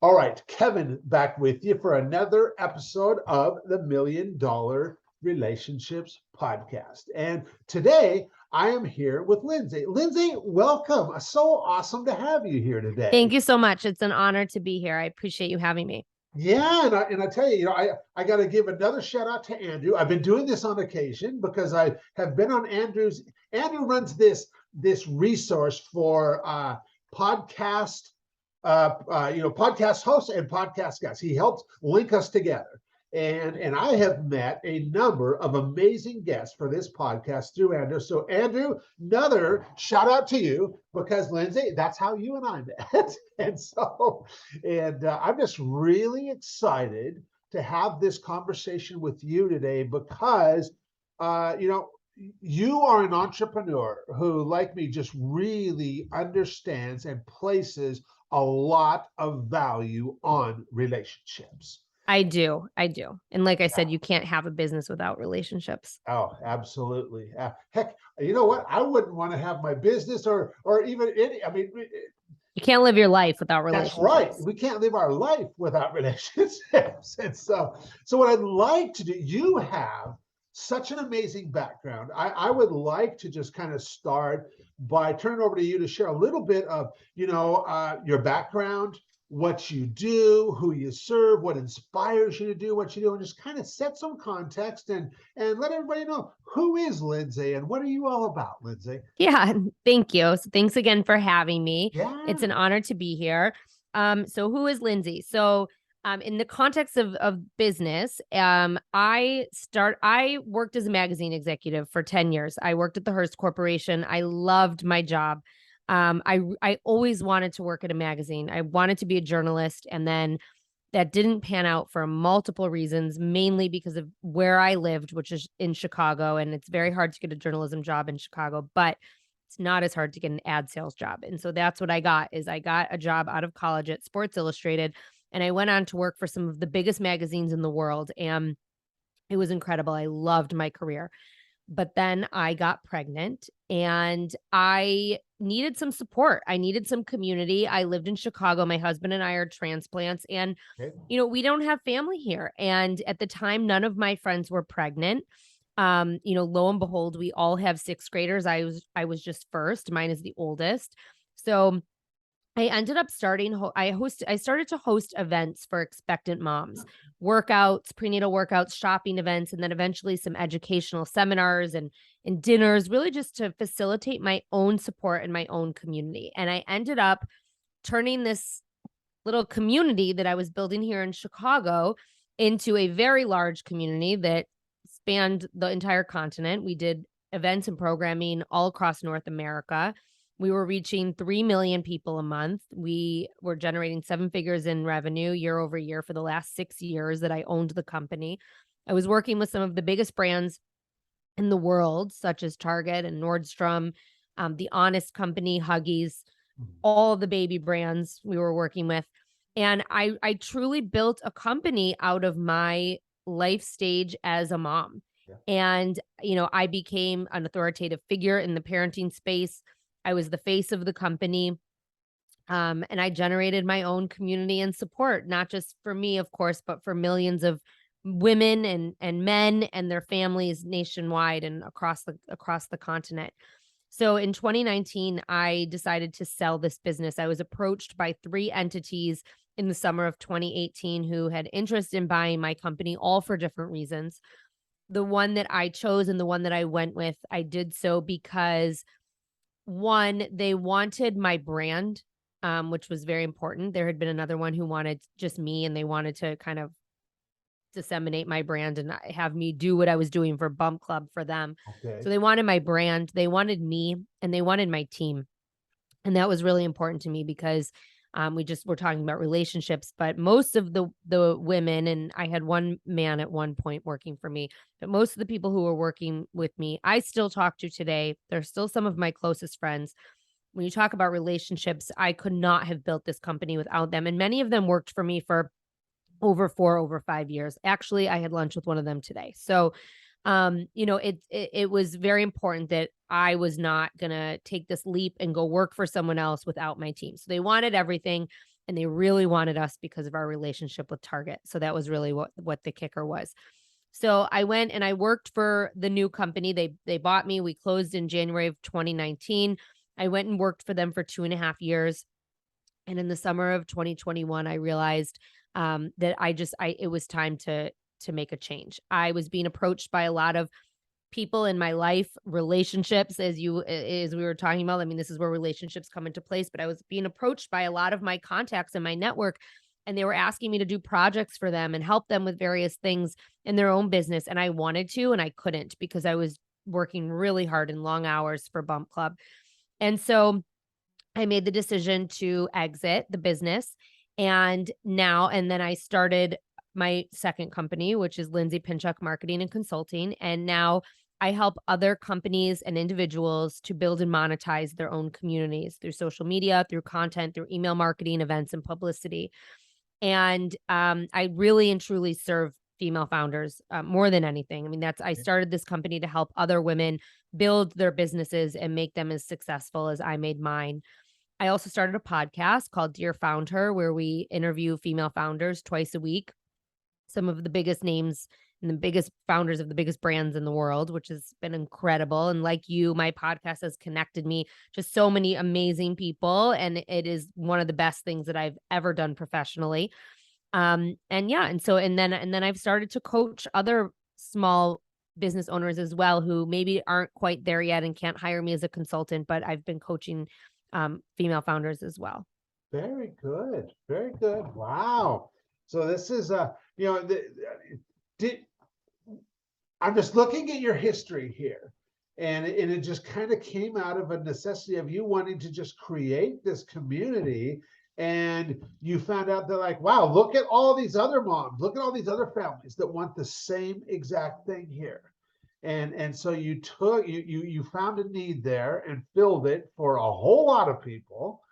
All right, Kevin back with you for another episode of the Million Dollar Relationships Podcast. And today I am here with Lindsay. Lindsay, welcome. So awesome to have you here today. Thank you so much. It's an honor to be here. I appreciate you having me. Yeah, and I tell you, I got to give another shout out to Andrew. I've been doing this on occasion because I have been on Andrew's. Andrew runs this resource for podcast podcast hosts and podcast guys. He helps link us together. And I have met a number of amazing guests for this podcast through Andrew. So Andrew, another shout out to you because Lindsay, that's how you and I met. and I'm just really excited to have this conversation with you today because, you are an entrepreneur who, like me, just really understands and places a lot of value on relationships. I do. And like I said, you can't have a business without relationships. Oh, absolutely. Heck, you know what? I wouldn't want to have my business or even any, you can't live your life without relationships. That's right. We can't live our life without relationships. And so what I'd like to do, you have such an amazing background. I would like to just kind of start by turning over to you to share a little bit of, your background, what you do, who you serve, what inspires you to do what you do, and just kind of set some context and let everybody know who is Lindsay and what are you all about, Lindsay? Yeah, thank you. So thanks again for having me. Yeah. It's an honor to be here. So who is Lindsay? So in the context of business, I worked as a magazine executive for 10 years. I worked at the Hearst Corporation. I loved my job. I always wanted to work at a magazine. I wanted to be a journalist, and then that didn't pan out for multiple reasons, mainly because of where I lived, which is in Chicago, and it's very hard to get a journalism job in Chicago, but it's not as hard to get an ad sales job. And so that's what I got a job out of college at Sports Illustrated, and I went on to work for some of the biggest magazines in the world, and it was incredible. I loved my career. But then I got pregnant and I needed some support. I needed some community. I lived in Chicago. My husband and I are transplants and, we don't have family here. And at the time, none of my friends were pregnant. Lo and behold, we all have sixth graders. I was just first. Mine is the oldest. So I ended up I started to host events for expectant moms, workouts, prenatal workouts, shopping events, and then eventually some educational seminars and dinners, really just to facilitate my own support and my own community. And I ended up turning this little community that I was building here in Chicago into a very large community that spanned the entire continent. We did events and programming all across North America. We were reaching 3 million people a month. We were generating 7 figures in revenue year over year for the last 6 years that I owned the company. I was working with some of the biggest brands in the world, such as Target and Nordstrom, The Honest Company, Huggies, all of the baby brands we were working with. And I truly built a company out of my life stage as a mom. Yeah. And, I became an authoritative figure in the parenting space. I was the face of the company, and I generated my own community and support, not just for me, of course, but for millions of women and men and their families nationwide and across the continent. So in 2019, I decided to sell this business. I was approached by 3 entities in the summer of 2018 who had interest in buying my company, all for different reasons. The one that I chose and the one that I went with, I did so because one, they wanted my brand, which was very important. There had been another one who wanted just me, and they wanted to kind of disseminate my brand and have me do what I was doing for Bump Club for them. Okay. So they wanted my brand, they wanted me, and they wanted my team. And that was really important to me because we're talking about relationships, but most of the women, and I had one man at one point working for me, but most of the people who were working with me, I still talk to today. They're still some of my closest friends. When you talk about relationships, I could not have built this company without them. And many of them worked for me for over 5 years. Actually, I had lunch with one of them today. So, it was very important that I was not going to take this leap and go work for someone else without my team. So they wanted everything. and they really wanted us because of our relationship with Target. So that was really what the kicker was. So I went and I worked for the new company. They bought me. We closed in January of 2019. I went and worked for them for 2.5 years. And in the summer of 2021, I realized that it was time to make a change. I was being approached by a lot of people in my life, relationships, as we were talking about. I mean, this is where relationships come into place, but I was being approached by a lot of my contacts in my network, and they were asking me to do projects for them and help them with various things in their own business. And I wanted to, and I couldn't because I was working really hard and long hours for Bump Club. And so I made the decision to exit the business. And then I started my second company, which is Lindsay Pinchuk Marketing and Consulting. And now I help other companies and individuals to build and monetize their own communities through social media, through content, through email marketing, events, and publicity. And I really and truly serve female founders more than anything. I mean, I started this company to help other women build their businesses and make them as successful as I made mine. I also started a podcast called Dear Found Her, where we interview female founders twice a week, some of the biggest names and the biggest founders of the biggest brands in the world, which has been incredible. And like you, my podcast has connected me to so many amazing people, and it is one of the best things that I've ever done professionally. And then I've started to coach other small business owners as well, who maybe aren't quite there yet and can't hire me as a consultant, but I've been coaching female founders as well. Very good. Very good. Wow. So this is I'm just looking at your history here, and it just kind of came out of a necessity of you wanting to just create this community. And you found out that, like, wow, look at all these other moms, look at all these other families that want the same exact thing here. And so you found a need there and filled it for a whole lot of people,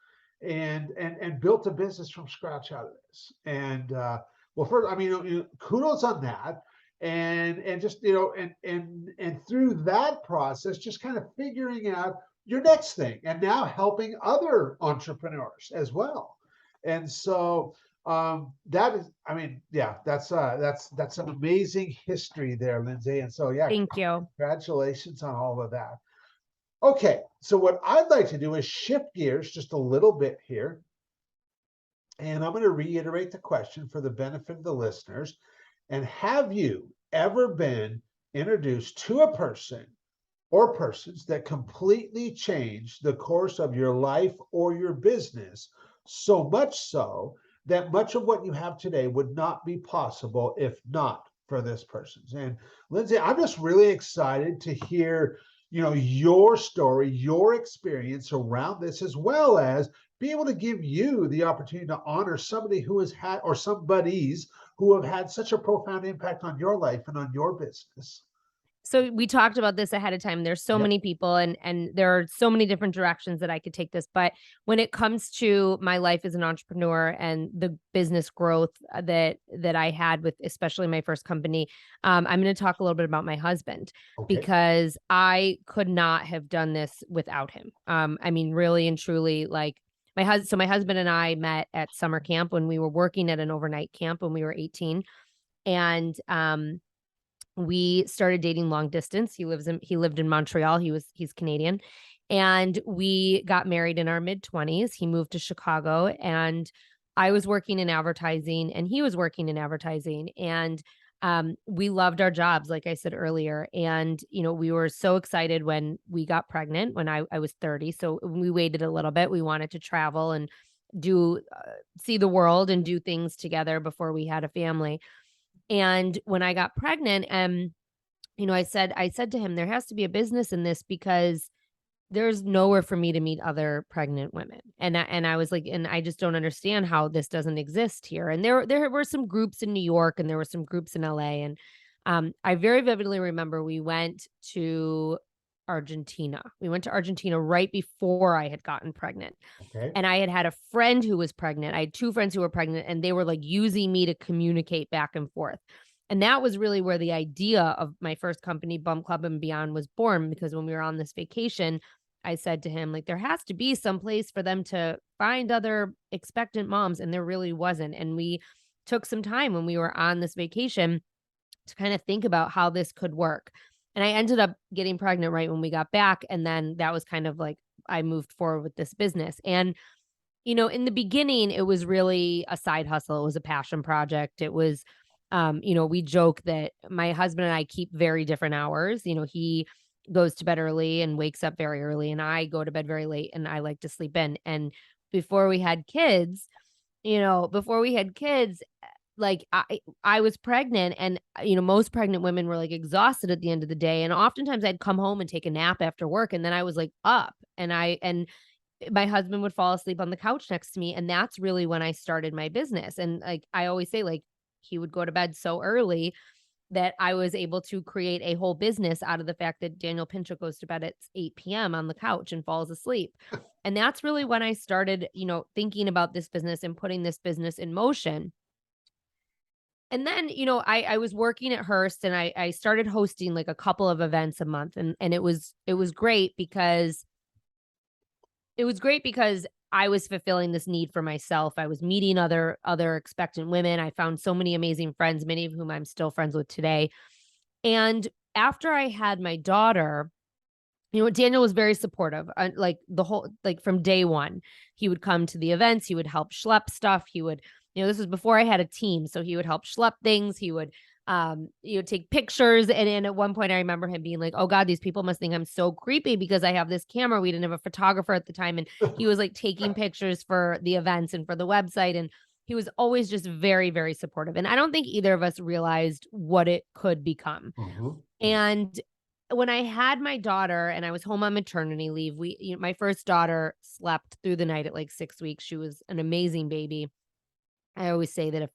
and built a business from scratch out of this. And well, first, I mean, kudos on that. And just, and through that process, just kind of figuring out your next thing, and now helping other entrepreneurs as well. And so that is, I mean, yeah, that's an amazing history there, Lindsay. And so, yeah, Thank you. congratulations on all of that. Okay, so what I'd like to do is shift gears just a little bit here. And I'm going to reiterate the question for the benefit of the listeners. And have you ever been introduced to a person or persons that completely changed the course of your life or your business, so much so that much of what you have today would not be possible if not for this person? And Lindsay, I'm just really excited to hear, your story, your experience around this, as well as be able to give you the opportunity to honor somebody who has had, or somebodies who have had such a profound impact on your life and on your business. So we talked about this ahead of time. There's so many people, and there are so many different directions that I could take this. But when it comes to my life as an entrepreneur and the business growth that I had with, especially my first company, I'm going to talk a little bit about my husband, because I could not have done this without him. I mean, really and truly, like my husband and I met at summer camp when we were working at an overnight camp when we were 18, and we started dating long distance. He lived in Montreal. He's Canadian. And we got married in our mid-20s. He moved to Chicago, and I was working in advertising and he was working in advertising. And we loved our jobs, like I said earlier. And, we were so excited when we got pregnant when I was 30. So we waited a little bit. We wanted to travel and see the world and do things together before we had a family. And when I got pregnant, I said to him, there has to be a business in this, because there's nowhere for me to meet other pregnant women. And I was like, and I just don't understand how this doesn't exist here. And there were some groups in New York, and there were some groups in LA. And I very vividly remember we went to Argentina. We went to Argentina right before I had gotten pregnant. Okay. And I had a friend who was pregnant. I had two friends who were pregnant, and they were like using me to communicate back and forth. And that was really where the idea of my first company, Bump Club and Beyond, was born, because when we were on this vacation, I said to him, like, there has to be some place for them to find other expectant moms. And there really wasn't. And we took some time when we were on this vacation to kind of think about how this could work. And I ended up getting pregnant right when we got back. And then that was kind of like I moved forward with this business. And, in the beginning, it was really a side hustle. It was a passion project. It was, we joke that my husband and I keep very different hours. He goes to bed early and wakes up very early, and I go to bed very late and I like to sleep in. And before we had kids, like I was pregnant, and most pregnant women were like exhausted at the end of the day, and oftentimes I'd come home and take a nap after work, and then I was like up, and my husband would fall asleep on the couch next to me, and that's really when I started my business. And like I always say, like, he would go to bed so early that I was able to create a whole business out of the fact that Daniel Pinchuk goes to bed at 8 p.m. on the couch and falls asleep. And that's really when I started, thinking about this business and putting this business in motion. And then, I was working at Hearst, and I started hosting like a couple of events a month. And it was great because I was fulfilling this need for myself. I was meeting other expectant women. I found so many amazing friends, many of whom I'm still friends with today. And after I had my daughter, Daniel was very supportive. Like from day one, he would come to the events. He would help schlep stuff. He would, this was before I had a team, so he would help schlep things. He would, take pictures. And at one point, I remember him being like, "Oh God, these people must think I'm so creepy because I have this camera." We didn't have a photographer at the time, and he was like taking pictures for the events and for the website. And he was always just very, very supportive. And I don't think either of us realized what it could become. And when I had my daughter and I was home on maternity leave, my first daughter slept through the night at like 6 weeks. She was an amazing baby. I always say that if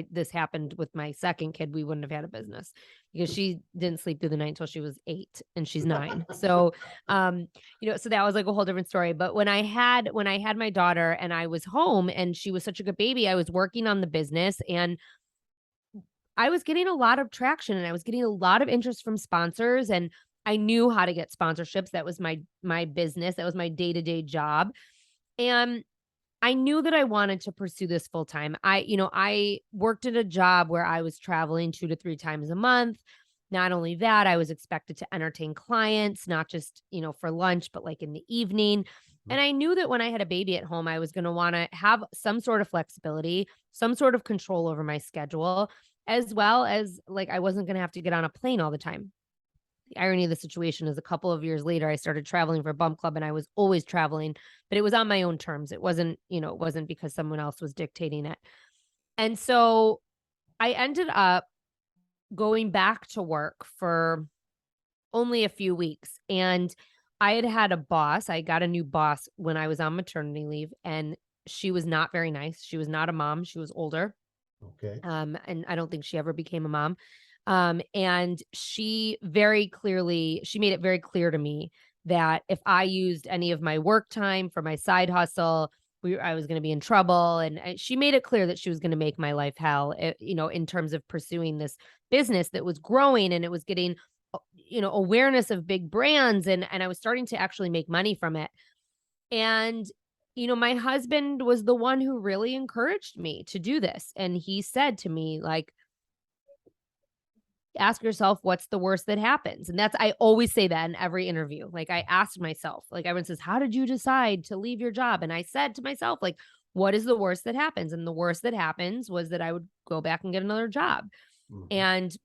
this happened with my second kid, we wouldn't have had a business because she didn't sleep through the night until she was 8 and she's 9. So, so that was like a whole different story. But when I had my daughter and I was home and she was such a good baby, I was working on the business, and I was getting a lot of traction, and I was getting a lot of interest from sponsors, and I knew how to get sponsorships. That was my business. That was my day-to-day job. And I knew that I wanted to pursue this full time. I worked at a job where I was traveling 2 to 3 times a month. Not only that, I was expected to entertain clients, not just, for lunch, but like in the evening. And I knew that when I had a baby at home, I was going to want to have some sort of flexibility, some sort of control over my schedule, as well as like I wasn't going to have to get on a plane all the time. The irony of the situation is a couple of years later, I started traveling for Bump Club, and I was always traveling, but it was on my own terms. It wasn't because someone else was dictating it. And so I ended up going back to work for only a few weeks. And I had a boss. I got a new boss when I was on maternity leave, and she was not very nice. She was not a mom. She was older. Okay. And I don't think she ever became a mom. And she made it very clear to me that if I used any of my work time for my side hustle, I was going to be in trouble. And she made it clear that she was going to make my life hell, in terms of pursuing this business that was growing, and it was getting, awareness of big brands. And I was starting to actually make money from it. And my husband was the one who really encouraged me to do this. And he said to me, like, ask yourself, what's the worst that happens? And I always say that in every interview. Like, I asked myself, like, everyone says, how did you decide to leave your job? And I said to myself, like, what is the worst that happens? And the worst that happens was that I would go back and get another job. And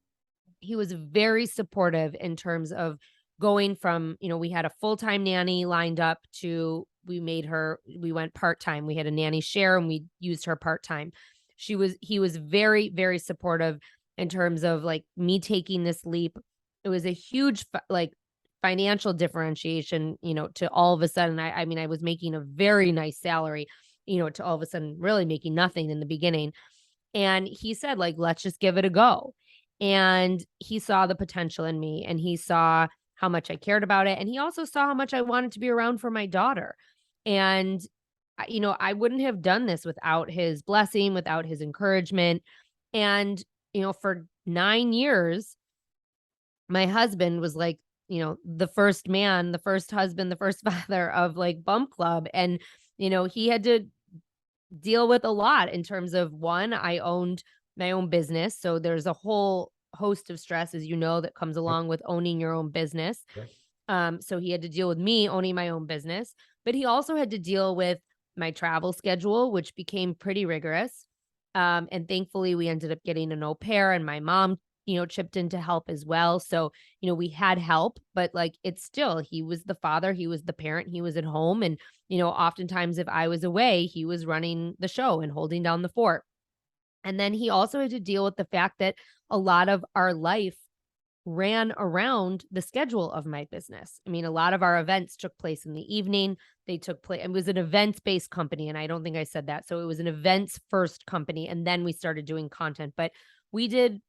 he was very supportive in terms of going from, we had a full-time nanny lined up to we went part-time. We had a nanny share, and we used her part-time. He was very, very supportive in terms of like me taking this leap. It was a huge financial differentiation, to all of a sudden, I mean, I was making a very nice salary, to all of a sudden really making nothing in the beginning. And he said, like, let's just give it a go. And he saw the potential in me, and he saw how much I cared about it. And he also saw how much I wanted to be around for my daughter. And, I wouldn't have done this without his blessing, without his encouragement. And, for 9 years, my husband was like the first man, the first husband, the first father of like Bump Club. And, he had to deal with a lot in terms of one, I owned my own business. So there's a whole host of stress, as that comes along with owning your own business. Yep. So he had to deal with me owning my own business, but he also had to deal with my travel schedule, which became pretty rigorous. And thankfully, we ended up getting an au pair, and my mom, chipped in to help as well. So, we had help, but like it's still, he was the father, he was the parent, he was at home. And, oftentimes if I was away, he was running the show and holding down the fort. And then he also had to deal with the fact that a lot of our life ran around the schedule of my business. I mean, a lot of our events took place in the evening. They took place, it was an events-based company. And I don't think I said that. So it was an events first company. And then we started doing content, but we did,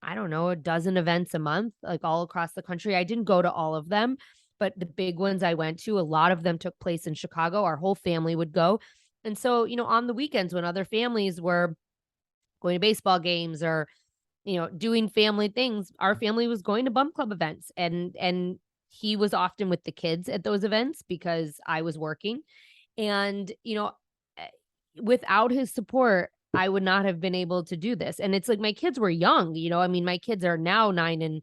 I don't know, a dozen events a month, like all across the country. I didn't go to all of them, but the big ones I went to, a lot of them took place in Chicago. Our whole family would go. And so, on the weekends when other families were going to baseball games or doing family things, our family was going to Bump Club events, and he was often with the kids at those events because I was working. And, eh, without his support, I would not have been able to do this. And it's like my kids were young, I mean, my kids are now 9 and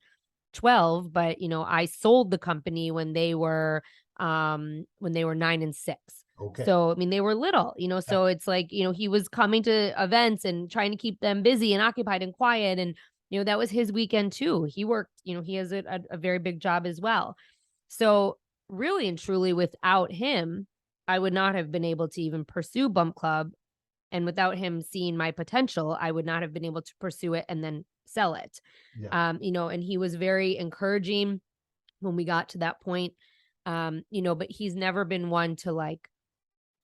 12, but I sold the company when they were 9 and 6. Okay. So, I mean, they were little, so it's like, he was coming to events and trying to keep them busy and occupied and quiet. And, that was his weekend too. He worked, he has a very big job as well. So really and truly without him, I would not have been able to even pursue Bump Club. And without him seeing my potential, I would not have been able to pursue it and then sell it. Yeah. And he was very encouraging when we got to that point. But he's never been one to like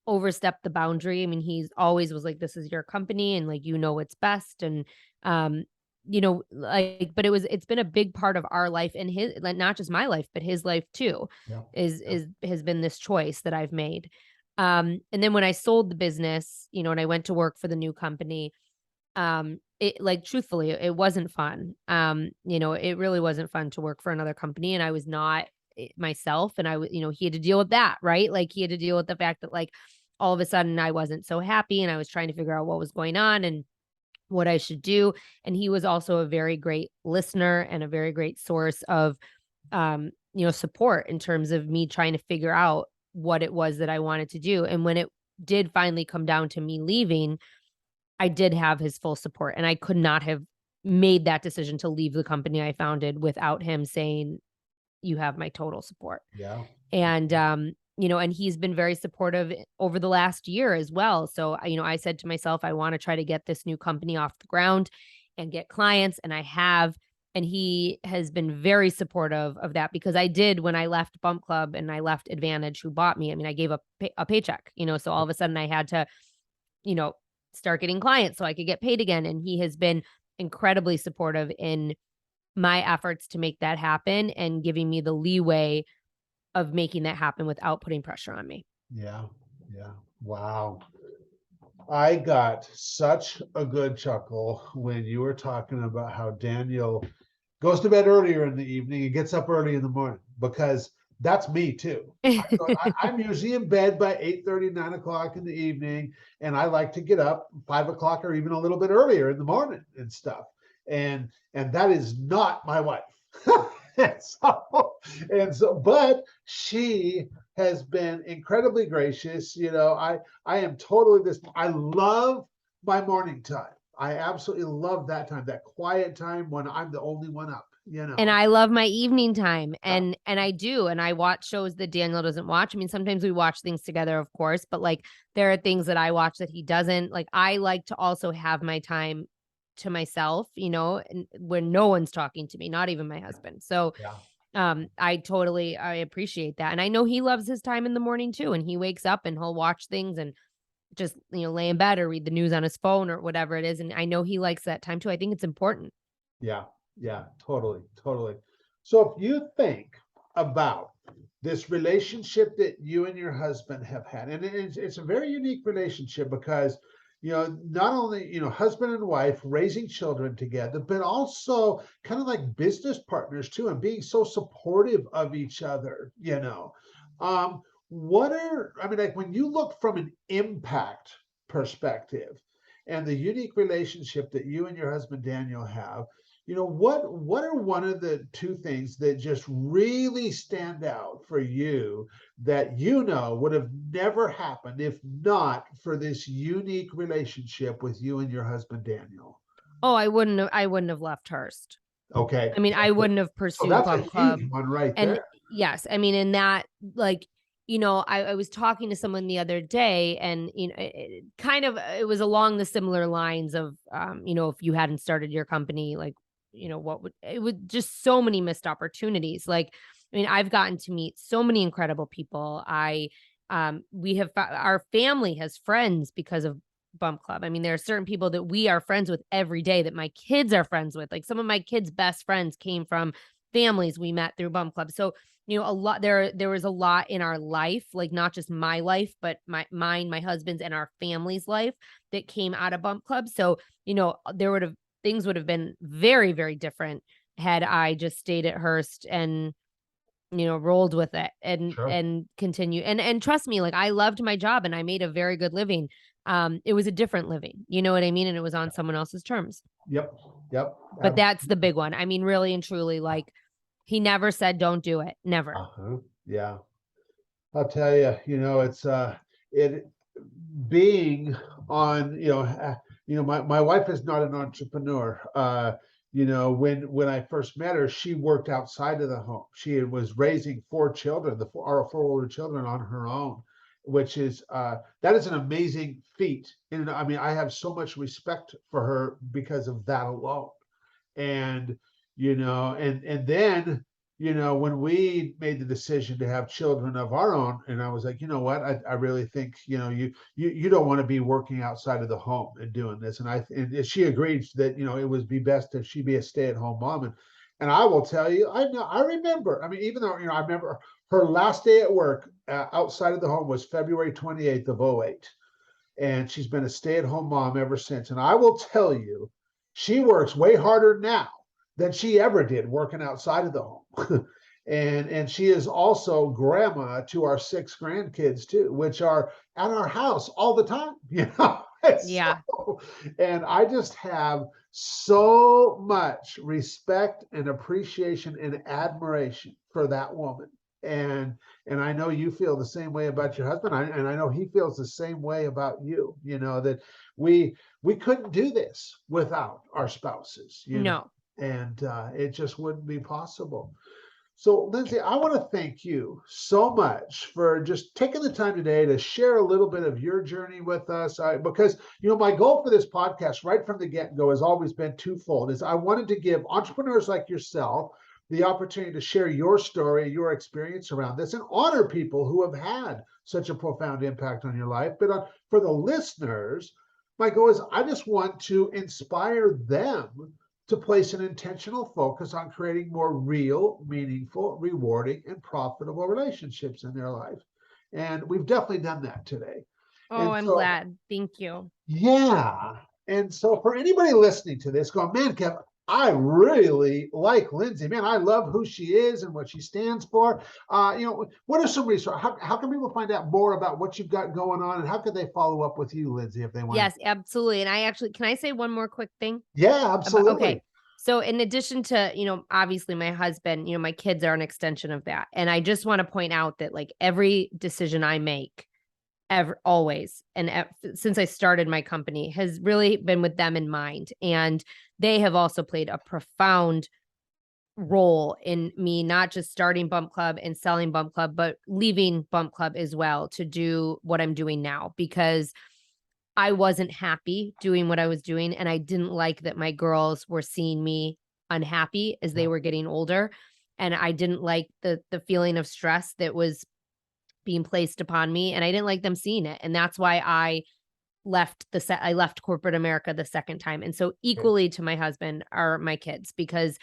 overstep the boundary. I mean, he's always was like, this is your company and like, what's best. And, but it's been a big part of our life and his, like, not just my life, but his life too, Yeah. has been this choice that I've made. And then when I sold the business, and I went to work for the new company, it like truthfully, it wasn't fun. It really wasn't fun to work for another company, and I was not myself. And he had to deal with that, right? Like he had to deal with the fact that like all of a sudden I wasn't so happy and I was trying to figure out what was going on and what I should do. And he was also a very great listener and a very great source of, support in terms of me trying to figure out what it was that I wanted to do. And when it did finally come down to me leaving, I did have his full support, and I could not have made that decision to leave the company I founded without him saying, you have my total support. Yeah. And, and he's been very supportive over the last year as well. So, I said to myself, I want to try to get this new company off the ground and get clients. And I have, and he has been very supportive of that because I did when I left Bump Club and I left Advantage, who bought me. I mean, I gave up a paycheck, so all of a sudden I had to, start getting clients so I could get paid again. And he has been incredibly supportive in my efforts to make that happen and giving me the leeway of making that happen without putting pressure on me. Yeah. Yeah. Wow. I got such a good chuckle when you were talking about how Daniel goes to bed earlier in the evening and gets up early in the morning, because that's me too. I'm usually in bed by 8:30, 9 o'clock in the evening, and I like to get up 5 o'clock or even a little bit earlier in the morning and stuff. And that is not my wife. But she has been incredibly gracious. I am totally this. I love my morning time. I absolutely love that time, that quiet time when I'm the only one up. And I love my evening time, and I do, and I watch shows that Daniel doesn't watch. I mean, sometimes we watch things together, of course, but like there are things that I watch that he doesn't. Like I like to also have my time to myself, and when no one's talking to me, not even my husband. So I appreciate that. And I know he loves his time in the morning too. And he wakes up and he'll watch things and just, lay in bed or read the news on his phone or whatever it is. And I know he likes that time too. I think it's important. Yeah. Yeah, totally. Totally. So if you think about this relationship that you and your husband have had, and it's a very unique relationship because not only, husband and wife raising children together, but also kind of like business partners too, and being so supportive of each other. I mean, like when you look from an impact perspective and the unique relationship that you and your husband Daniel have, what are one of the two things that just really stand out for you that would have never happened if not for this unique relationship with you and your husband Daniel? Oh, I wouldn't have left Hearst. Okay. I mean, I wouldn't have So pursued that's a Bump huge Club. one right And there. yes, I mean, in that, like, I was talking to someone the other day, and it was along the similar lines of, if you hadn't started your company, like, what would it would just so many missed opportunities. Like, I mean, I've gotten to meet so many incredible people. Our family has friends because of Bump Club. I mean, there are certain people that we are friends with every day that my kids are friends with. Like, some of my kids' best friends came from families we met through Bump Club. So, a lot there was a lot in our life, like not just my life, but my husband's and our family's life that came out of Bump Club. So, things would have been very, very different had I just stayed at Hearst and rolled with it and Sure. continue. And trust me, like, I loved my job and I made a very good living. It was a different living, you know what I mean? And it was on someone else's terms. Yep. Yep. But that's the big one. I mean, really and truly, like, he never said don't do it. Never. Uh-huh. Yeah. I'll tell you, it's it being on, my wife is not an entrepreneur. When I first met her, she worked outside of the home. She was raising our four older children on her own, which is that is an amazing feat. And I mean, I have so much respect for her because of that alone. And and then when we made the decision to have children of our own, and I was like, what, I really think you don't want to be working outside of the home and doing this. And she agreed that it would be best if she be a stay-at-home mom. And I will tell you, I remember, I mean, even though I remember her last day at work outside of the home was February 28th of '08, and she's been a stay-at-home mom ever since. And I will tell you, she works way harder now than she ever did working outside of the home. And she is also grandma to our 6 grandkids too, which are at our house all the time. Yeah. So, and I just have so much respect and appreciation and admiration for that woman. And I know you feel the same way about your husband, and I know he feels the same way about you. That we couldn't do this without our spouses. No. And it just wouldn't be possible. So, Lindsay, I want to thank you so much for just taking the time today to share a little bit of your journey with us. Because my goal for this podcast, right from the get-go, has always been twofold: is I wanted to give entrepreneurs like yourself the opportunity to share your story, your experience around this, and honor people who have had such a profound impact on your life. But for the listeners, my goal is I just want to inspire them to place an intentional focus on creating more real, meaningful, rewarding, and profitable relationships in their life. And we've definitely done that today. Oh, And I'm so, glad. Thank you. yeah. And so for anybody listening to this going, man, Kev, I really like Lindsay. Man, I love who she is and what she stands for. What are some resources? How can people find out more about what you've got going on, and how can they follow up with you, Lindsay, if they want? Yes, absolutely. And can I say one more quick thing? Yeah, absolutely. Okay. So in addition to, obviously my husband, my kids are an extension of that. And I just want to point out that, like, every decision I make always, and since I started my company, has really been with them in mind. And they have also played a profound role in me not just starting Bump Club and selling Bump Club, but leaving Bump Club as well to do what I'm doing now, because I wasn't happy doing what I was doing. And I didn't like that my girls were seeing me unhappy as they were getting older. And I didn't like the feeling of stress that was being placed upon me. And I didn't like them seeing it. And that's why I left corporate America the second time. And so equally to my husband are my kids, because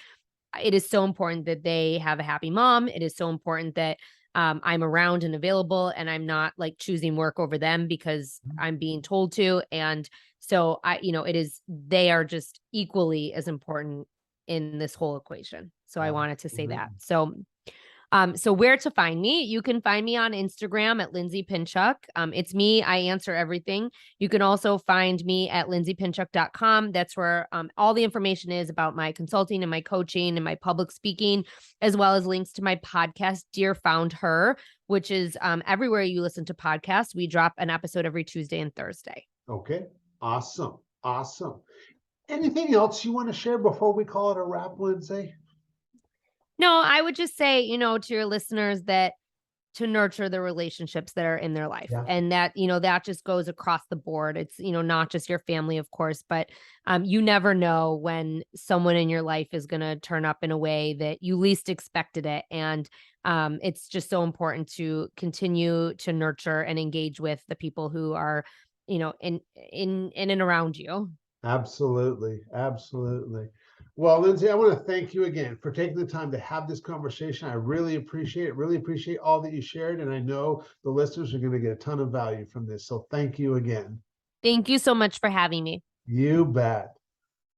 it is so important that they have a happy mom. It is so important that I'm around and available, and I'm not like choosing work over them because I'm being told to. And so they are just equally as important in this whole equation. So I wanted to say that. So where to find me? You can find me on Instagram at Lindsay Pinchuk. It's me. I answer everything. You can also find me at lindsaypinchuk.com. That's where all the information is about my consulting and my coaching and my public speaking, as well as links to my podcast, Dear Found Her, which is everywhere you listen to podcasts. We drop an episode every Tuesday and Thursday. Okay. Awesome. Awesome. Anything else you want to share before we call it a wrap, Lindsay? No, I would just say, to your listeners that to nurture the relationships that are in their life. Yeah. And that, that just goes across the board. It's, not just your family, of course, but you never know when someone in your life is going to turn up in a way that you least expected it. And it's just so important to continue to nurture and engage with the people who are, in and around you. Absolutely. Absolutely. Well, Lindsay, I want to thank you again for taking the time to have this conversation. I really appreciate it. Really appreciate all that you shared. And I know the listeners are going to get a ton of value from this. So thank you again. Thank you so much for having me. You bet.